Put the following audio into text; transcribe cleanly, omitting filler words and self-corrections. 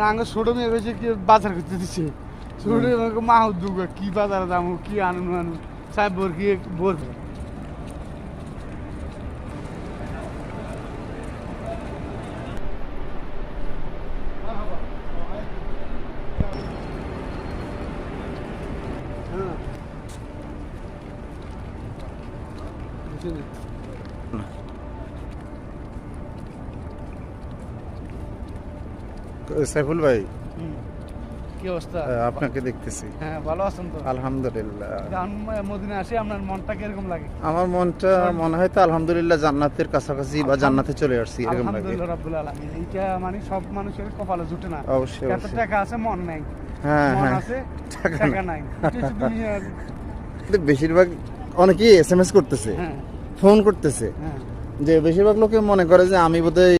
আঙ্গ ছোট মেয়ে হয়েছে কি বাজার করতে দিচ্ছে ছোট মা দুগ কি বাজারে যাবো কি আনু সাহেব বোর কি বোর সাইফুল ভাই, কি অবস্থা? আপনাকে দেখতেছি। হ্যাঁ, ভালো আছেন তো? আলহামদুলিল্লাহ। মদিনা আসি আপনার মনটা কিরকম লাগে? আমার মনটা মনে হয় তো আলহামদুলিল্লাহ জান্নাতের কাছাকাছি বা জান্নাতে চলে আসছি এরকম লাগে। আলহামদুলিল্লাহ রাব্বুল আলামিন। এইটা মানে সব মানুষের কপালে জুটে না। অবশ্যই এত অবশ্যই। টাকা আছে মন নাই, হ্যাঁ মন হ্যাঁ, আছে টাকা টাকা নাই। এটা হচ্ছে দুনিয়ার। কিন্তু বেশিরভাগ অনেকেই এসএমএস করতেছে, হ্যাঁ ফোন করতেছে, হ্যাঁ যে বেশিরভাগ লোকে মনে করে যে আমি বোধহয়